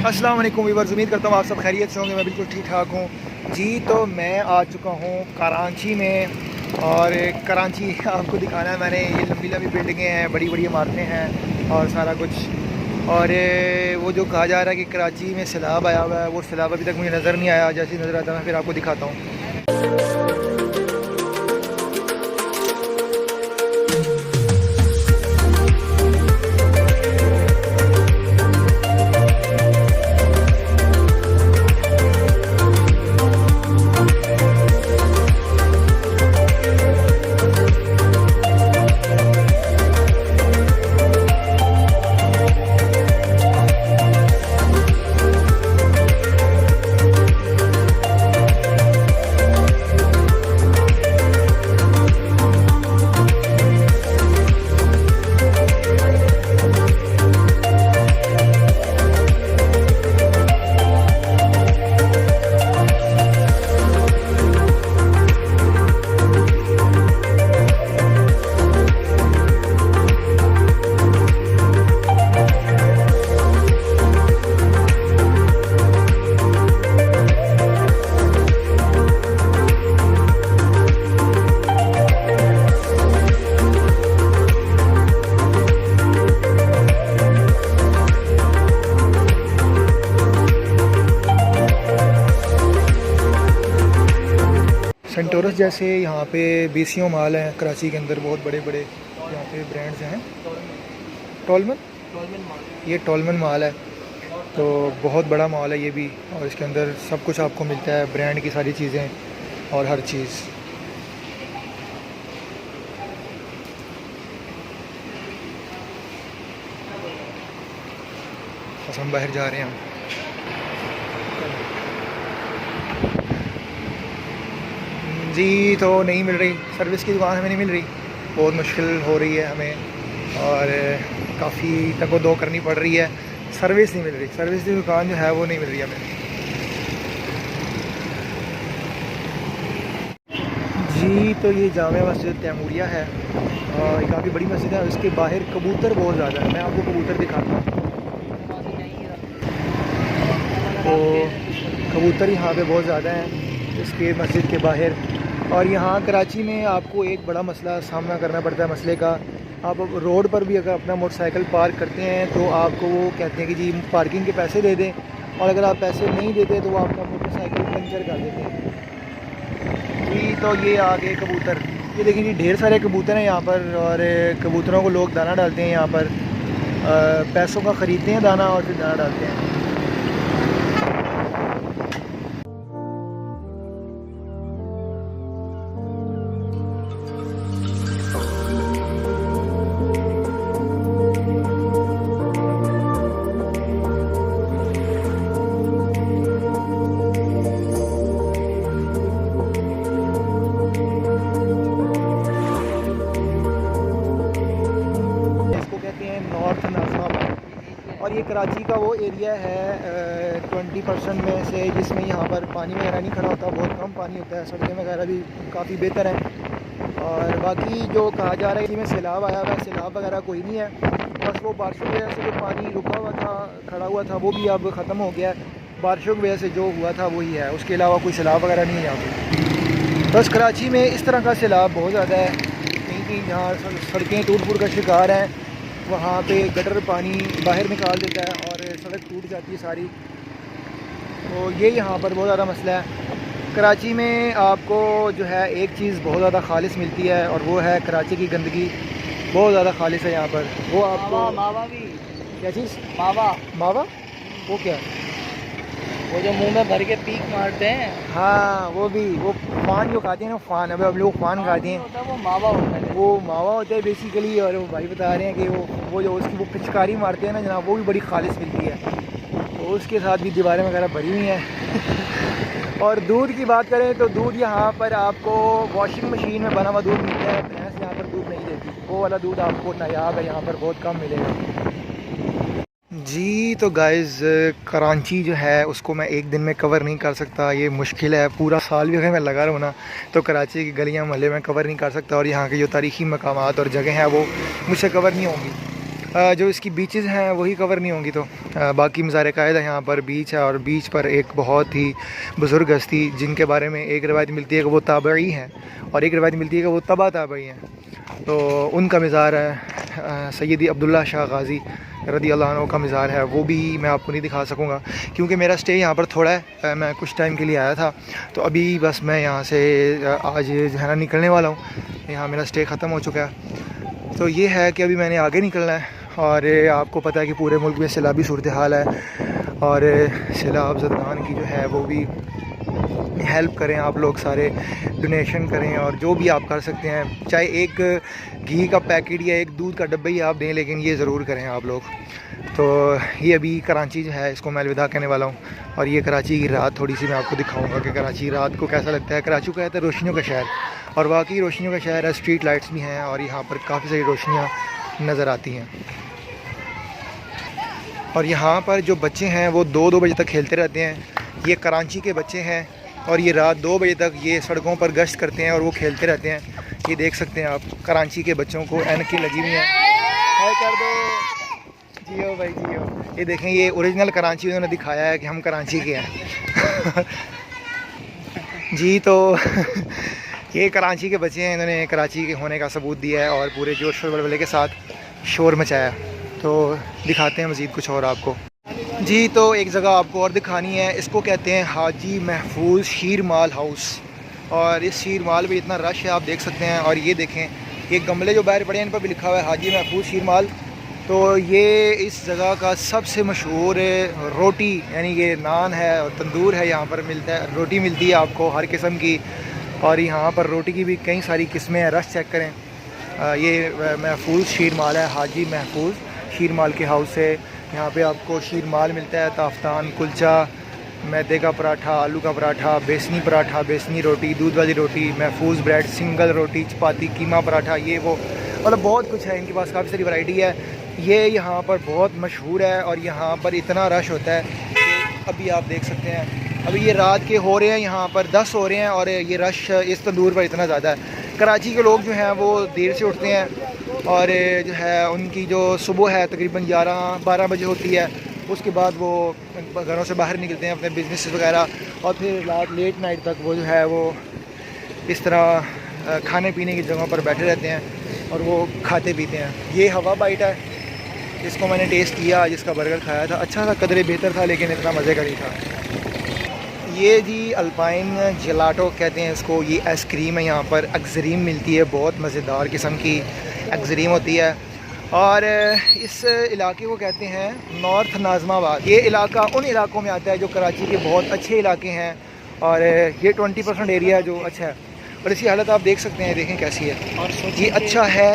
अस्सलाम वालेकुम वीवर्स, उम्मीद करता हूँ आप सब खैरियत से होंगे। मैं बिल्कुल ठीक ठाक हूँ जी। तो मैं आ चुका हूँ कराची में, और कराची आपको दिखाना है मैंने। ये लंबी लंबी बिल्डिंगें हैं, बड़ी बड़ी इमारतें हैं और सारा कुछ। और वो जो कहा जा रहा है कि कराची में सैलाब आया हुआ है, वो सैलाब अभी तक मुझे नज़र नहीं आया। जैसे ही नज़र आता है मैं फिर आपको दिखाता हूँ। सेंटोरस जैसे यहाँ पे बीसीओ माल हैं कराची के अंदर, बहुत बड़े बड़े यहाँ पे ब्रांड्स हैं। टॉलमन ये टॉलमन माल है, तो बहुत बड़ा माल है ये भी। और इसके अंदर सब कुछ आपको मिलता है, ब्रांड की सारी चीज़ें और हर चीज़। बस हम बाहर जा रहे हैं। जी तो नहीं मिल रही, सर्विस की दुकान हमें नहीं मिल रही, बहुत मुश्किल हो रही है हमें, और काफ़ी तको दो करनी पड़ रही है। सर्विस नहीं मिल रही, सर्विस की दुकान जो है वो नहीं मिल रही हमें। जी तो ये जामे मस्जिद तैमूरिया है, और ये काफ़ी बड़ी मस्जिद है। इसके बाहर कबूतर बहुत ज़्यादा है, मैं आपको कबूतर दिखाता हूँ। तो कबूतर यहाँ पे बहुत ज़्यादा हैं इसके मस्जिद के बाहर। और यहाँ कराची में आपको एक बड़ा मसला सामना करना पड़ता है, मसले का। आप रोड पर भी अगर अपना मोटरसाइकिल पार्क करते हैं तो आपको वो कहते हैं कि जी पार्किंग के पैसे दे दें, और अगर आप पैसे नहीं देते तो वो आपका मोटरसाइकिल पंचर कर देते हैं जी। तो ये आ गए कबूतर, ये देखिए जी ढेर सारे कबूतर हैं यहाँ पर। और कबूतरों को लोग दाना डालते हैं यहाँ पर, पैसों का ख़रीदते हैं दाना और फिर दाना डालते हैं। नॉर्थ नाज़िमाबाद, और ये कराची का वो एरिया है 20% में से जिसमें यहाँ पर पानी वगैरह नहीं खड़ा होता, बहुत कम पानी होता है। सड़कें वगैरह भी काफ़ी बेहतर हैं। और बाकी जो कहा जा रहा है कि में सैलाब आया हुआ है, सैलाब वगैरह कोई नहीं है। बस वो बारिशों की वजह से जो पानी रुका हुआ था, खड़ा हुआ था, वो भी अब ख़त्म हो गया है। बारिशों की वजह से जो हुआ था वही है, उसके अलावा कोई सैलाब वगैरह नहीं है यहाँ पर। बस कराची में इस तरह का सैलाब बहुत ज़्यादा है। कहीं कहीं जहाँ सड़कें टूट फूट का शिकार हैं, वहाँ पे गटर पानी बाहर निकाल देता है और सड़क टूट जाती है सारी। तो ये यहाँ पर बहुत ज़्यादा मसला है। कराची में आपको जो है एक चीज़ बहुत ज़्यादा खालिश मिलती है, और वो है कराची की गंदगी। बहुत ज़्यादा खालिश है यहाँ पर। वो आपको मावा भी, क्या चीज़? मावा मावा? वो क्या? वो जो मुंह में भर के पीक मारते हैं। हाँ वो भी, वो फान जो खाते हैं ना, फान। अब लोग फान खाते हैं, वो मावा होता है। वो मावा होता है बेसिकली। और वो भाई बता रहे हैं कि वो जो उसकी वो पिचकारी मारते हैं ना जनाब, वो भी बड़ी खालिश मिलती है। तो उसके साथ भी दीवारें वगैरह भरी हुई हैं। और दूध की बात करें तो दूध यहाँ पर आपको वॉशिंग मशीन में बना हुआ दूध मिलता है। भैंस यहाँ पर दूध नहीं देती, वो वाला दूध आपको नायाब है, यहाँ पर बहुत कम मिलेगा जी। तो गाइज़ कराची जो है उसको मैं एक दिन में कवर नहीं कर सकता, ये मुश्किल है। पूरा साल भी अगर मैं लगा रहूँ ना तो कराची की गलियाँ मोहल्ले में कवर नहीं कर सकता, और यहाँ के जो तारीख़ी मकामात और जगह हैं वो मुझसे कवर नहीं होंगी। जो इसकी बीचेस हैं वही कवर नहीं होंगी तो बाकी मज़ार कायदा यहाँ पर बीच है, और बीच पर एक बहुत ही बुज़ुर्ग हस्ती जिनके बारे में एक रवायत मिलती है कि वो ताबई हैं और एक रवायत मिलती है कि वो तबा ताबई हैं। तो उनका मज़ार है सैयदी अब्दुल्ला शाह गाज़ी रदी अल्लाह अन्हु का मज़ार है, वो भी मैं आपको नहीं दिखा सकूँगा क्योंकि मेरा स्टे यहाँ पर थोड़ा है। मैं कुछ टाइम के लिए आया था, तो अभी बस मैं यहाँ से आज जो है ना निकलने वाला हूँ। यहाँ मेरा स्टे ख़त्म हो चुका है। तो ये है कि अभी मैंने आगे निकलना है, और आपको पता है कि पूरे मुल्क में सैलाबी सूरत हाल है, और सैलाब ज़दगान की जो है वो भी हेल्प करें आप लोग सारे, डोनेशन करें, और जो भी आप कर सकते हैं, चाहे एक घी का पैकेट या एक दूध का डब्बा ही आप दें, लेकिन ये ज़रूर करें आप लोग। तो ये अभी कराची जो है इसको मैं अलविदा कहने वाला हूँ, और ये कराची की रात थोड़ी सी मैं आपको दिखाऊंगा कि कराची रात को कैसा लगता है। कराची को कहते हैं रोशनियों का शहर, और वाकई रोशनियों का शहर है। स्ट्रीट लाइट्स भी हैं और यहाँ पर काफ़ी सारी रोशनियाँ नज़र आती हैं। और यहाँ पर जो बच्चे हैं वो 2-2 बजे तक खेलते रहते हैं। ये कराची के बच्चे हैं और ये रात 2 बजे तक ये सड़कों पर गश्त करते हैं और वो खेलते रहते हैं। ये देख सकते हैं आप कराची के बच्चों को ऐनकें लगी हुई हैं। हाय कर दो, जियो भाई जियो। ये देखें, ये ओरिजिनल कराची उन्होंने दिखाया है कि हम कराची के हैं। जी तो ये कराची के बच्चे हैं, इन्होंने कराची के होने का सबूत दिया है और पूरे जोश और बलबले के साथ शोर मचाया। तो दिखाते हैं मज़ीद कुछ और आपको। जी तो एक जगह आपको और दिखानी है, इसको कहते हैं हाजी महफूज शीर माल हाउस, और इस शीर माल पे इतना रश है आप देख सकते हैं। और ये देखें, ये गमले जो बाहर पड़े हैं इन पर भी लिखा हुआ है हाजी महफूज शीर माल। तो ये इस जगह का सबसे मशहूर रोटी यानी कि नान है और तंदूर है, यहाँ पर मिलता है, रोटी मिलती है आपको हर किस्म की, और यहाँ पर रोटी की भी कई सारी किस्में हैं। रश चेक करें। ये महफूज शीर माल है, हाजी महफूज शीर माल के हाउस है। यहाँ पे आपको शीर माल मिलता है, ताफ्तान, कुलचा, मैदे का पराठा, आलू का पराठा, पराठा, बेसनी रोटी, दूध वाली रोटी, महफूज ब्रेड, सिंगल रोटी, चपाती, कीमा पराठा, ये वो, मतलब बहुत कुछ है इनके पास, काफ़ी सारी वैरायटी है। ये यहाँ पर बहुत मशहूर है और यहाँ पर इतना रश होता है कि अभी आप देख सकते हैं, अभी ये रात के हो रहे हैं, यहाँ पर 10 हो रहे हैं और ये रश इस तंदूर पर इतना ज़्यादा है। कराची के लोग जो हैं वो देर से उठते हैं और जो है उनकी जो सुबह है तकरीबन 11-12 बजे होती है, उसके बाद वो घरों से बाहर निकलते हैं अपने बिजनेस वगैरह, और फिर रात लेट नाइट तक वो जो है वो इस तरह खाने पीने की जगहों पर बैठे रहते हैं और वो खाते पीते हैं। ये हवा बाइट है, इसको मैंने टेस्ट किया, जिसका बर्गर खाया था, अच्छा था, कदरे बेहतर था, लेकिन इतना मज़े का नहीं था। ये जी अल्पाइन जलाटो कहते हैं इसको, ये आइसक्रीम है, यहाँ पर एक्सरीम मिलती है, बहुत मज़ेदार किस्म की एक्सरीम होती है। और इस इलाके को कहते हैं नॉर्थ नाज़माबाद। ये इलाका उन इलाकों में आता है जो कराची के बहुत अच्छे इलाके हैं, और ये 20% एरिया जो अच्छा है। और इसकी हालत आप देख सकते हैं, देखें कैसी है। ये अच्छा है,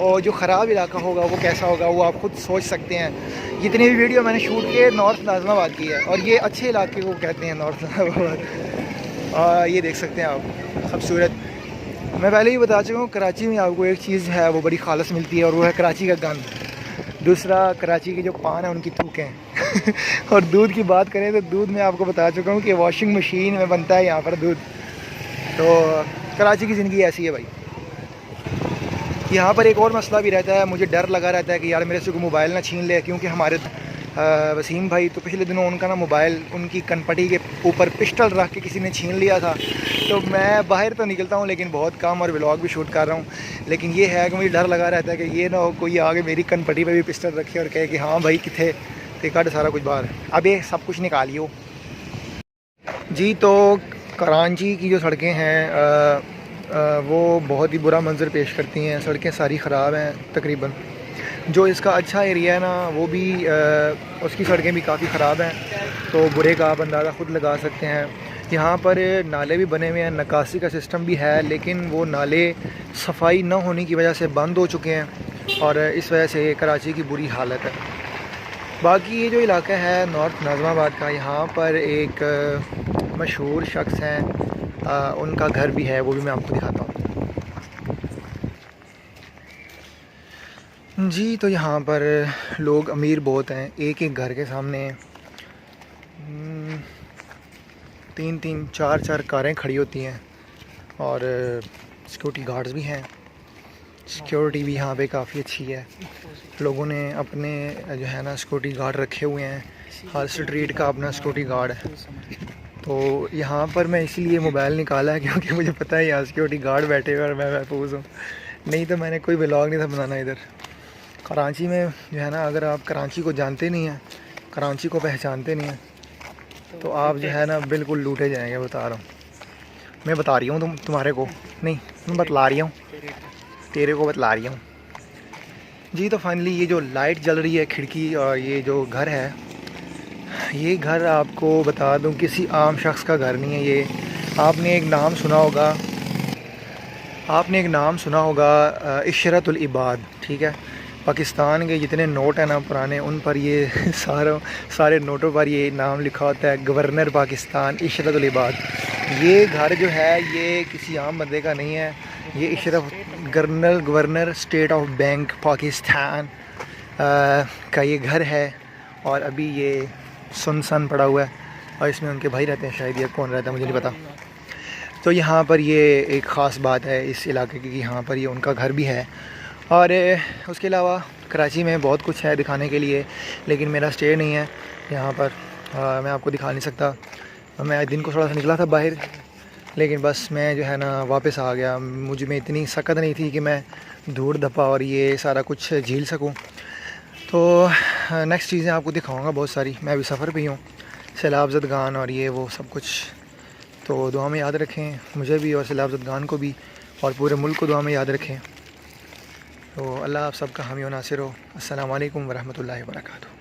और जो ख़राब इलाका होगा वो कैसा होगा वो आप खुद सोच सकते हैं। जितनी भी वीडियो मैंने शूट की है नॉर्थ नाज़माबाद की है, और ये अच्छे इलाके को कहते हैं नॉर्थ नाज़माबाद। ये देख सकते हैं आप खूबसूरत। मैं पहले ही बता चुका हूँ, कराची में आपको एक चीज़ है वो बड़ी खालस मिलती है, और वो है कराची का गंद। दूसरा, कराची के जो पान है उनकी थूकें। और दूध की बात करें तो दूध मैं आपको बता चुका हूँ कि वॉशिंग मशीन में बनता है यहाँ पर दूध। तो कराची की ज़िंदगी ऐसी है भाई। यहाँ पर एक और मसला भी रहता है, मुझे डर लगा रहता है कि यार मेरे से कोई मोबाइल ना छीन ले, क्योंकि हमारे वसीम भाई तो पिछले दिनों उनका ना मोबाइल उनकी कनपटी के ऊपर पिस्टल रख के किसी ने छीन लिया था। तो मैं बाहर तो निकलता हूँ लेकिन बहुत कम, और व्लॉग भी शूट कर रहा हूँ, लेकिन ये है कि मुझे डर लगा रहता है कि ये ना हो कोई आगे मेरी कनपटी पे भी पिस्टल रखे और कहे कि हाँ भाई किथे ते कट सारा कुछ बाहर, अब ये सब कुछ निकालियो। जी तो कराची की जो सड़कें हैं वो बहुत ही बुरा मंजर पेश करती हैं। सड़कें सारी ख़राब हैं तकरीबन। जो इसका अच्छा एरिया है ना वो भी उसकी सड़कें भी काफ़ी ख़राब हैं, तो बुरे का आप अंदाज़ा ख़ुद लगा सकते हैं। यहाँ पर नाले भी बने हुए हैं, निकासी का सिस्टम भी है, लेकिन वो नाले सफाई न होने की वजह से बंद हो चुके हैं, और इस वजह से कराची की बुरी हालत है। बाकी ये जो इलाका है नॉर्थ नाज़माबाद का, यहाँ पर एक मशहूर शख्स हैं, उनका घर भी है, वो भी मैं आपको दिखाता हूँ। जी तो यहाँ पर लोग अमीर बहुत हैं, एक एक घर के सामने 3-3, 4-4 कारें खड़ी होती हैं, और सिक्योरिटी गार्ड्स भी हैं। सिक्योरिटी भी यहाँ पे काफ़ी अच्छी है। लोगों ने अपने जो है ना सिक्योरिटी गार्ड रखे हुए हैं। हर स्ट्रीट का अपना सिक्योरिटी गार्ड है। तो यहाँ पर मैं इसीलिए मोबाइल निकाला है क्योंकि मुझे पता है यहाँ सिक्योरिटी गार्ड बैठे हुए और मैं महफूज हूँ। नहीं तो मैंने कोई व्लॉग नहीं था बनाना इधर। कराची में जो है ना, अगर आप कराची को जानते नहीं हैं, कराची को पहचानते नहीं हैं, तो आप जो है ना बिल्कुल लूटे जाएंगे। बता रहा हूँ, मैं बता रही हूँ तुम्हारे को नहीं, मैं बतला रही हूँ, तेरे को बतला रही हूँ जी। तो फाइनली ये जो लाइट जल रही है खिड़की और ये जो घर है, ये घर आपको बता दूं किसी आम शख्स का घर नहीं है। ये आपने एक नाम सुना होगा इशरतुल इबाद, ठीक है। पाकिस्तान के जितने नोट हैं ना पुराने, उन पर ये सारे नोटों पर ये नाम लिखा होता है, गवर्नर पाकिस्तान इशरतुल इबाद। ये घर जो है ये किसी आम बंदे का नहीं है। ये governor state of bank Pakistan का ये घर है। और अभी ये सुनसान पड़ा हुआ है और इसमें उनके भाई रहते हैं, शायद ये कौन रहता है मुझे नहीं पता। तो यहाँ पर ये एक ख़ास बात है इस इलाके की कि यहाँ पर ये उनका घर भी है। और उसके अलावा कराची में बहुत कुछ है दिखाने के लिए, लेकिन मेरा स्टे नहीं है यहाँ पर। मैं आपको दिखा नहीं सकता। मैं दिन को थोड़ा सा निकला था बाहर, लेकिन बस मैं जो है ना वापस आ गया। मुझ में इतनी सकत नहीं थी कि मैं धूड़ धप्पा और ये सारा कुछ झेल सकूँ। तो नेक्स्ट चीज़ें आपको दिखाऊंगा बहुत सारी। मैं अभी सफ़र पे ही हूँ, सैलाब ज़दगान और ये वो सब कुछ। तो दुआ में याद रखें मुझे भी और सैलाब ज़दगान को भी, और पूरे मुल्क को दुआ में याद रखें। तो अल्लाह आप सबका हामी व नासिर हो। अस्सलाम वालेकुम व रहमतुल्लाहि व बरकातुहू।